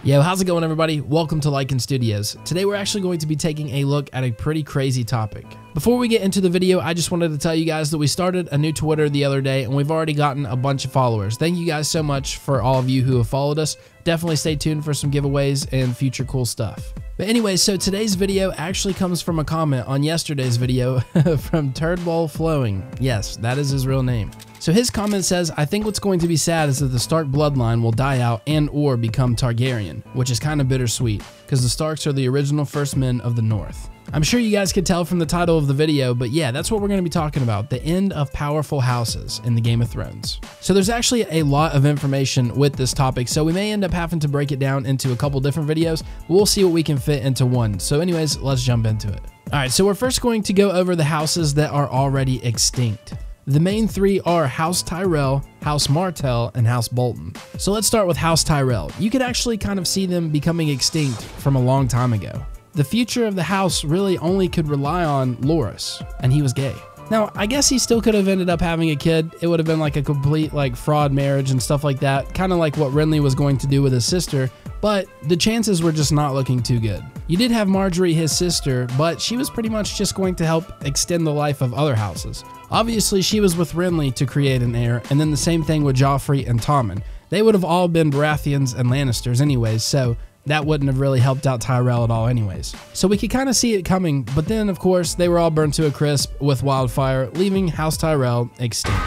Yo, how's it going, everybody? Welcome to Lycan Studios. Today we're actually going to be taking a look at a pretty crazy topic. Before we get into the video, I just wanted to tell you guys that we started a new Twitter the other day and we've already gotten a bunch of followers. Thank you guys so much for all of you who have followed us. Definitely stay tuned for some giveaways and future cool stuff. But anyway, so today's video actually comes from a comment on yesterday's video from Turdbowl Flowing. Yes, that is his real name. So his comment says, I think what's going to be sad is that the Stark bloodline will die out and or become Targaryen, which is kind of bittersweet, because the Starks are the original first men of the North. I'm sure you guys could tell from the title of the video, but yeah, that's what we're going to be talking about, the end of powerful houses in the Game of Thrones. So there's actually a lot of information with this topic, so we may end up having to break it down into a couple different videos. We'll see what we can fit into one. So anyways, let's jump into it. All right, so we're first going to go over the houses that are already extinct. The main three are House Tyrell, House Martell, and House Bolton. So let's start with House Tyrell. You could actually kind of see them becoming extinct from a long time ago. The future of the house really only could rely on Loras, and he was gay. Now, I guess he still could have ended up having a kid. It would have been like a complete fraud marriage and stuff like that, kind of like what Renly was going to do with his sister, but the chances were just not looking too good. You did have Marjorie, his sister, but she was pretty much just going to help extend the life of other houses. Obviously, she was with Renly to create an heir, and then the same thing with Joffrey and Tommen. They would have all been Baratheons and Lannisters anyways, so that wouldn't have really helped out Tyrell at all anyways. So we could kind of see it coming, but then of course they were all burnt to a crisp with wildfire, leaving House Tyrell extinct.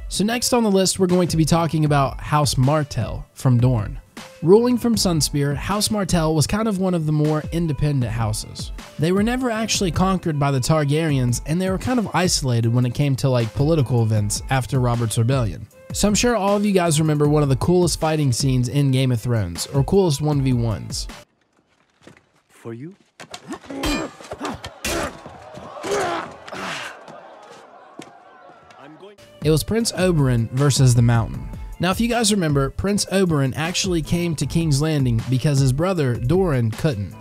So next on the list, we're going to be talking about House Martell from Dorne. Ruling from Sunspear, House Martell was kind of one of the more independent houses. They were never actually conquered by the Targaryens, and they were kind of isolated when it came to political events after Robert's Rebellion. So I'm sure all of you guys remember one of the coolest fighting scenes in Game of Thrones, or coolest 1v1s. For you? It was Prince Oberyn versus the Mountain. Now, if you guys remember, Prince Oberyn actually came to King's Landing because his brother, Doran, couldn't.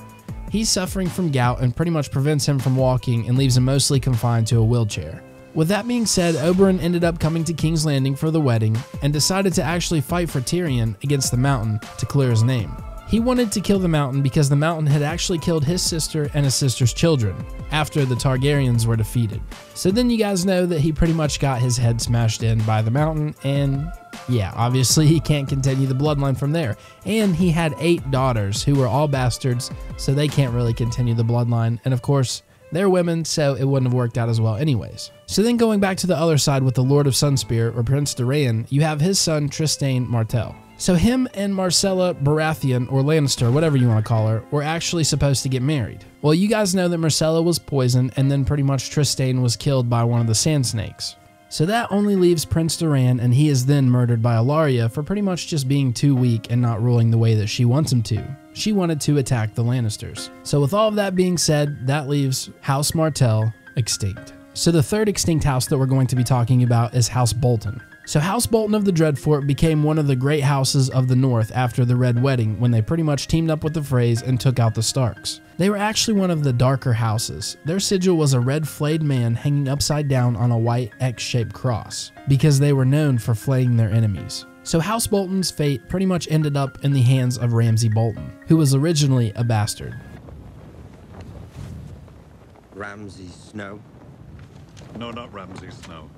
He's suffering from gout and pretty much prevents him from walking and leaves him mostly confined to a wheelchair. With that being said, Oberyn ended up coming to King's Landing for the wedding and decided to actually fight for Tyrion against the Mountain to clear his name. He wanted to kill the Mountain because the Mountain had actually killed his sister and his sister's children after the Targaryens were defeated. So then you guys know that he pretty much got his head smashed in by the Mountain, and yeah, obviously he can't continue the bloodline from there. And he had 8 daughters who were all bastards, so they can't really continue the bloodline. And of course, they're women, so it wouldn't have worked out as well anyways. So then going back to the other side with the Lord of Sunspear, or Prince Doran, you have his son Trystane Martell. So him and Myrcella Baratheon, or Lannister, whatever you want to call her, were actually supposed to get married. Well, you guys know that Myrcella was poisoned, and then pretty much Trystane was killed by one of the Sand Snakes. So that only leaves Prince Doran, and he is then murdered by Ellaria for pretty much just being too weak and not ruling the way that she wants him to. She wanted to attack the Lannisters. So with all of that being said, that leaves House Martell extinct. So the third extinct house that we're going to be talking about is House Bolton. So House Bolton of the Dreadfort became one of the great houses of the North after the Red Wedding, when they pretty much teamed up with the Freys and took out the Starks. They were actually one of the darker houses. Their sigil was a red flayed man hanging upside down on a white X-shaped cross, because they were known for flaying their enemies. So House Bolton's fate pretty much ended up in the hands of Ramsay Bolton, who was originally a bastard. Ramsay Snow? No, not Ramsay Snow.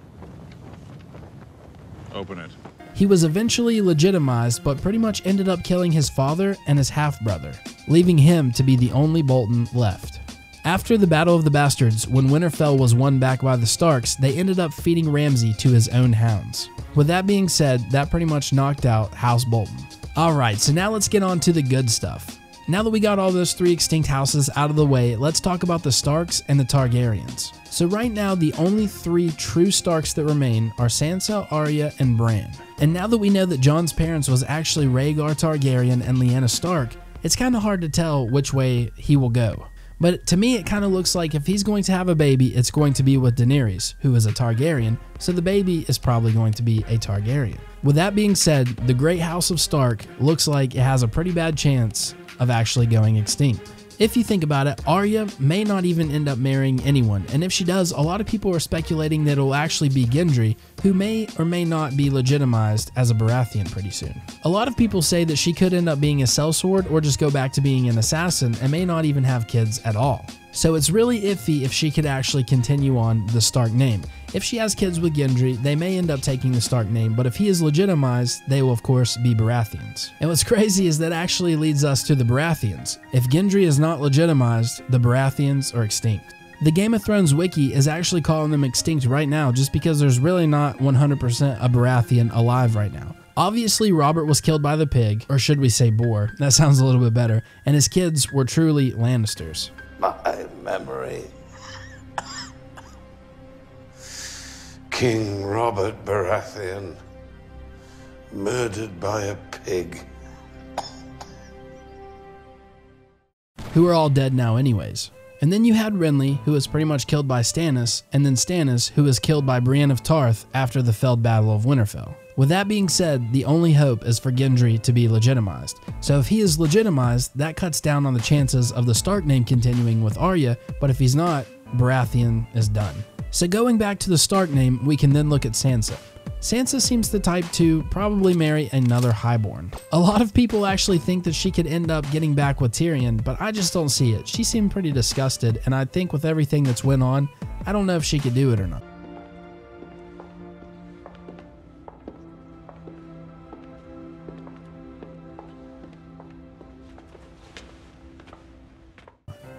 Open it. He was eventually legitimized, but pretty much ended up killing his father and his half-brother, leaving him to be the only Bolton left. After the Battle of the Bastards, when Winterfell was won back by the Starks, they ended up feeding Ramsay to his own hounds. With that being said, that pretty much knocked out House Bolton. Alright, so now let's get on to the good stuff. Now that we got all those 3 extinct houses out of the way, let's talk about the Starks and the Targaryens. So right now, the only 3 true Starks that remain are Sansa, Arya, and Bran. And now that we know that Jon's parents was actually Rhaegar Targaryen and Lyanna Stark, it's kind of hard to tell which way he will go. But to me, it kind of looks like if he's going to have a baby, it's going to be with Daenerys, who is a Targaryen, so the baby is probably going to be a Targaryen. With that being said, the Great House of Stark looks like it has a pretty bad chance of actually going extinct. If you think about it, Arya may not even end up marrying anyone, and if she does, a lot of people are speculating that it'll actually be Gendry, who may or may not be legitimized as a Baratheon pretty soon. A lot of people say that she could end up being a sellsword or just go back to being an assassin and may not even have kids at all. So it's really iffy if she could actually continue on the Stark name. If she has kids with Gendry, they may end up taking the Stark name, but if he is legitimized, they will of course be Baratheons. And what's crazy is that actually leads us to the Baratheons. If Gendry is not legitimized, the Baratheons are extinct. The Game of Thrones wiki is actually calling them extinct right now just because there's really not 100% a Baratheon alive right now. Obviously, Robert was killed by the pig, or should we say boar, that sounds a little bit better, and his kids were truly Lannisters. My memory. King Robert Baratheon, murdered by a pig. Who are all dead now anyways. And then you had Renly, who was pretty much killed by Stannis, and then Stannis, who was killed by Brienne of Tarth after the failed Battle of Winterfell. With that being said, the only hope is for Gendry to be legitimized. So if he is legitimized, that cuts down on the chances of the Stark name continuing with Arya, but if he's not, Baratheon is done. So going back to the Stark name, we can then look at Sansa. Sansa seems the type to probably marry another highborn. A lot of people actually think that she could end up getting back with Tyrion, but I just don't see it. She seemed pretty disgusted, and I think with everything that's went on, I don't know if she could do it or not.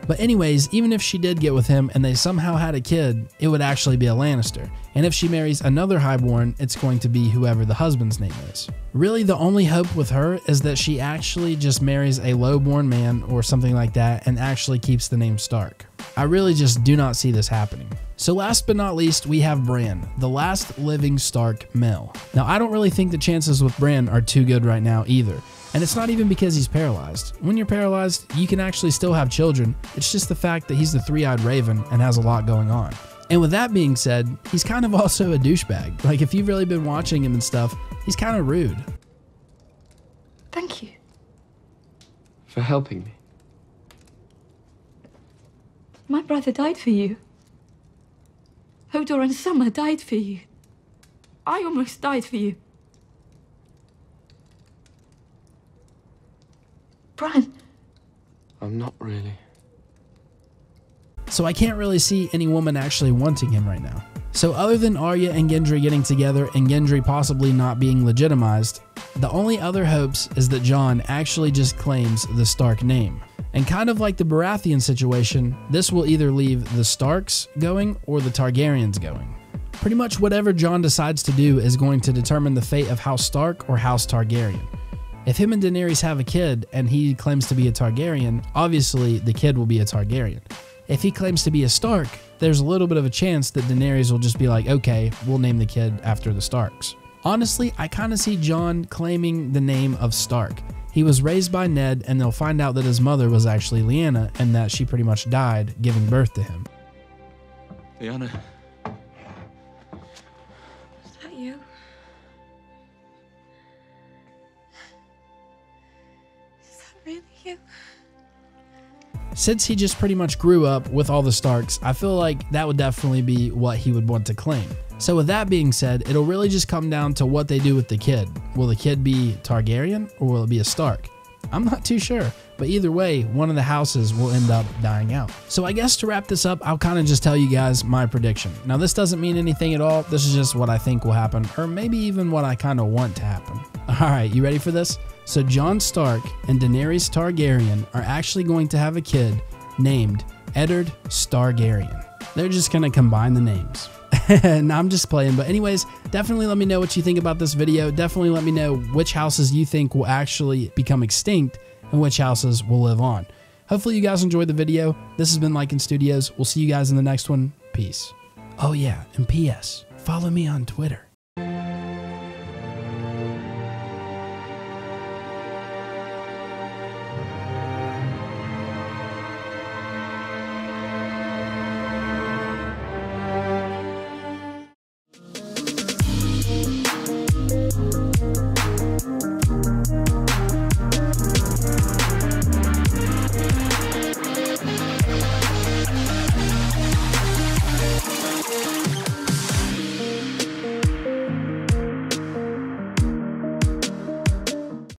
But anyways, even if she did get with him and they somehow had a kid, it would actually be a Lannister. And if she marries another highborn, it's going to be whoever the husband's name is. Really, the only hope with her is that she actually just marries a lowborn man or something like that and actually keeps the name Stark. I really just do not see this happening. So last but not least, we have Bran, the last living Stark male. Now, I don't really think the chances with Bran are too good right now either. And it's not even because he's paralyzed. When you're paralyzed, you can actually still have children. It's just the fact that he's the three-eyed raven and has a lot going on. And with that being said, he's kind of also a douchebag. Like, if you've really been watching him and stuff, he's kind of rude. Thank you. For helping me. My brother died for you. Hodor and Summer died for you. I almost died for you. Bran. I'm not really. So I can't really see any woman actually wanting him right now. So other than Arya and Gendry getting together and Gendry possibly not being legitimized, the only other hopes is that Jon actually just claims the Stark name. And kind of like the Baratheon situation, this will either leave the Starks going or the Targaryens going. Pretty much whatever Jon decides to do is going to determine the fate of House Stark or House Targaryen. If him and Daenerys have a kid and he claims to be a Targaryen, obviously the kid will be a Targaryen. If he claims to be a Stark, there's a little bit of a chance that Daenerys will just be like, okay, we'll name the kid after the Starks. Honestly, I kind of see Jon claiming the name of Stark. He was raised by Ned, and they'll find out that his mother was actually Lyanna and that she pretty much died giving birth to him. Lyanna. Is that you? Is that really you? Since he just pretty much grew up with all the Starks, I feel like that would definitely be what he would want to claim. So with that being said, it'll really just come down to what they do with the kid. Will the kid be Targaryen or will it be a Stark? I'm not too sure, but either way, one of the houses will end up dying out. So I guess to wrap this up, I'll kind of just tell you guys my prediction. Now this doesn't mean anything at all, this is just what I think will happen, or maybe even what I kind of want to happen. Alright, you ready for this? So Jon Stark and Daenerys Targaryen are actually going to have a kid named Eddard Stargaryen. They're just going to combine the names. No, I'm just playing, but anyways, definitely let me know what you think about this video. Definitely let me know which houses you think will actually become extinct and which houses will live on. Hopefully you guys enjoyed the video. This has been Lycan Studios. We'll see you guys in the next one. Peace. Oh yeah, and P.S. follow me on Twitter.